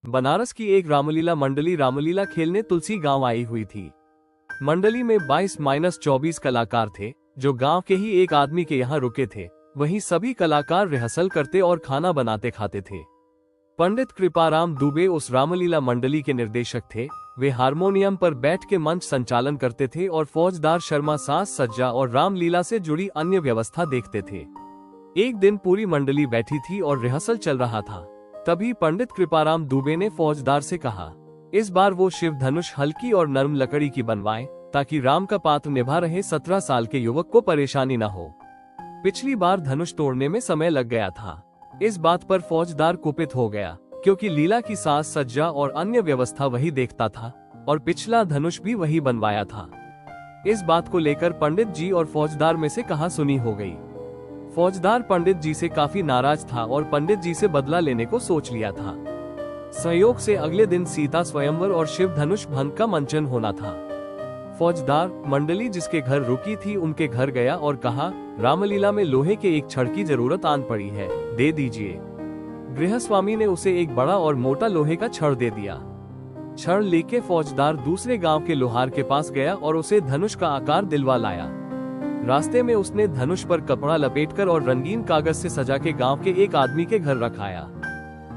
बनारस की एक रामलीला मंडली रामलीला खेलने तुलसी गांव आई हुई थी। मंडली में 22-24 कलाकार थे जो गांव के ही एक आदमी के यहाँ रुके थे। वहीं सभी कलाकार रिहर्सल करते और खाना बनाते खाते थे। पंडित कृपाराम दुबे उस रामलीला मंडली के निर्देशक थे। वे हारमोनियम पर बैठ के मंच संचालन करते थे और फौजदार शर्मा साज सज्जा और रामलीला से जुड़ी अन्य व्यवस्था देखते थे। एक दिन पूरी मंडली बैठी थी और रिहर्सल चल रहा था। तभी पंडित कृपाराम दुबे ने फौजदार से कहा, इस बार वो शिव धनुष हल्की और नरम लकड़ी की बनवाएं ताकि राम का पात्र निभा रहे 17 साल के युवक को परेशानी न हो। पिछली बार धनुष तोड़ने में समय लग गया था। इस बात पर फौजदार कुपित हो गया क्योंकि लीला की साज सज्जा और अन्य व्यवस्था वही देखता था और पिछला धनुष भी वही बनवाया था। इस बात को लेकर पंडित जी और फौजदार में से कहा सुनी हो गई। फौजदार पंडित जी से काफी नाराज था और पंडित जी से बदला लेने को सोच लिया था। संयोग से अगले दिन सीता स्वयंवर और शिव धनुष भंग का मंचन होना था। फौजदार मंडली जिसके घर रुकी थी उनके घर गया और कहा, रामलीला में लोहे के एक छड़ की जरूरत आन पड़ी है, दे दीजिए। गृहस्वामी ने उसे एक बड़ा और मोटा लोहे का छड़ दे दिया। छड़ लेके फौजदार दूसरे गांव के लोहार के पास गया और उसे धनुष का आकार दिलवा लाया। रास्ते में उसने धनुष पर कपड़ा लपेटकर और रंगीन कागज से सजा के गांव के एक आदमी के घर रखाया।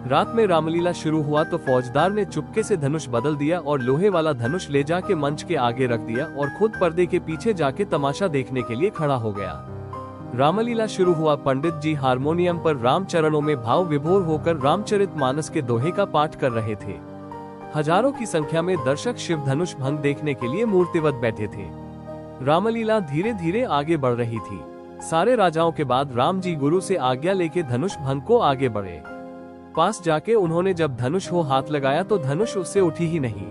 रात में रामलीला शुरू हुआ तो फौजदार ने चुपके से धनुष बदल दिया और लोहे वाला धनुष ले जाके मंच के आगे रख दिया और खुद पर्दे के पीछे जाके तमाशा देखने के लिए खड़ा हो गया। रामलीला शुरू हुआ। पंडित जी हारमोनियम पर राम चरणों में भाव विभोर होकर रामचरितमानस के दोहे का पाठ कर रहे थे। हजारों की संख्या में दर्शक शिव धनुष भंग देखने के लिए मूर्तिवत बैठे थे। रामलीला धीरे धीरे आगे बढ़ रही थी। सारे राजाओं के बाद राम जी गुरु से आज्ञा लेके धनुष भंग को आगे बढ़े। पास जाके उन्होंने जब धनुष हो हाथ लगाया तो धनुष उससे उठी ही नहीं।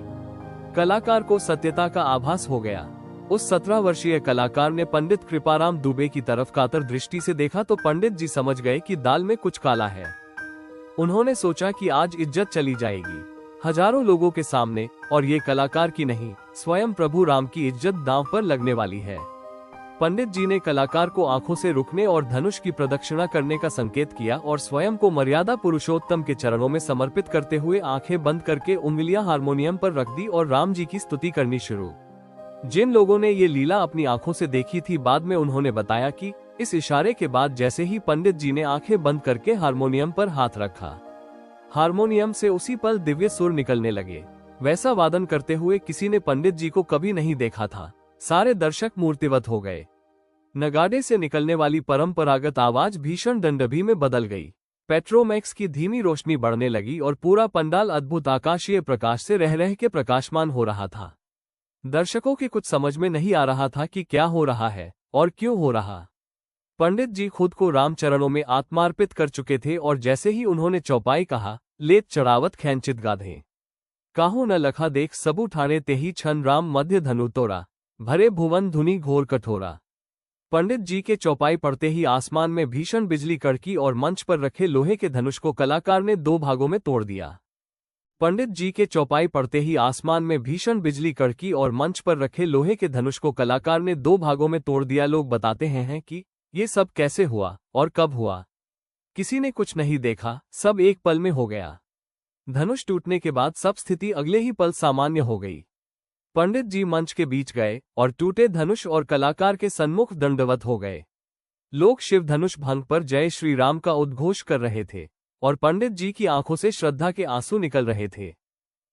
कलाकार को सत्यता का आभास हो गया। उस 17 वर्षीय कलाकार ने पंडित कृपाराम दुबे की तरफ कातर दृष्टि से देखा तो पंडित जी समझ गए कि दाल में कुछ काला है। उन्होंने सोचा कि आज इज्जत चली जाएगी हजारों लोगों के सामने, और ये कलाकार की नहीं स्वयं प्रभु राम की इज्जत दांव पर लगने वाली है। पंडित जी ने कलाकार को आंखों से रुकने और धनुष की प्रदक्षिणा करने का संकेत किया और स्वयं को मर्यादा पुरुषोत्तम के चरणों में समर्पित करते हुए आंखें बंद करके उंगलियां हारमोनियम पर रख दी और राम जी की स्तुति करनी शुरू। जिन लोगों ने ये लीला अपनी आंखों से देखी थी, बाद में उन्होंने बताया कि इस इशारे के बाद जैसे ही पंडित जी ने आंखें बंद करके हारमोनियम पर हाथ रखा, हारमोनियम से उसी पल दिव्य सुर निकलने लगे। वैसा वादन करते हुए किसी ने पंडित जी को कभी नहीं देखा था। सारे दर्शक मूर्तिवत हो गए। नगाड़े से निकलने वाली परंपरागत आवाज भीषण दंडभी में बदल गई। पेट्रोमैक्स की धीमी रोशनी बढ़ने लगी और पूरा पंडाल अद्भुत आकाशीय प्रकाश से रह रह के प्रकाशमान हो रहा था। दर्शकों के कुछ समझ में नहीं आ रहा था कि क्या हो रहा है और क्यों हो रहा। पंडित जी खुद को राम चरणों में आत्मार्पित कर चुके थे और जैसे ही उन्होंने चौपाई कहा, लेत चढ़ावत खैंचित गाधे, काहू न लखा देख सबू ठाणे तेही छन राम मध्य धनु तोरा, भरे भुवन धुनी घोर कठोरा। पंडित जी के चौपाई पड़ते ही आसमान में भीषण बिजली कड़की और मंच पर रखे लोहे के धनुष को कलाकार ने 2 भागों में तोड़ दिया। पंडित जी के चौपाई पड़ते ही आसमान में भीषण बिजली कड़की और मंच पर रखे लोहे के धनुष को कलाकार ने 2 भागों में तोड़ दिया। लोग बताते हैं कि ये सब कैसे हुआ और कब हुआ। किसी ने कुछ नहीं देखा, सब एक पल में हो गया। धनुष टूटने के बाद सब स्थिति अगले ही पल सामान्य हो गई। पंडित जी मंच के बीच गए और टूटे धनुष और कलाकार के सन्मुख दंडवत हो गए। लोग शिव धनुष भंग पर जय श्री राम का उद्घोष कर रहे थे और पंडित जी की आंखों से श्रद्धा के आंसू निकल रहे थे।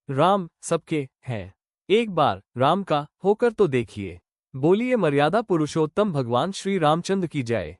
राम सबके हैं, एक बार राम का होकर तो देखिए। बोलिए मर्यादा पुरुषोत्तम भगवान श्री रामचंद्र की जय।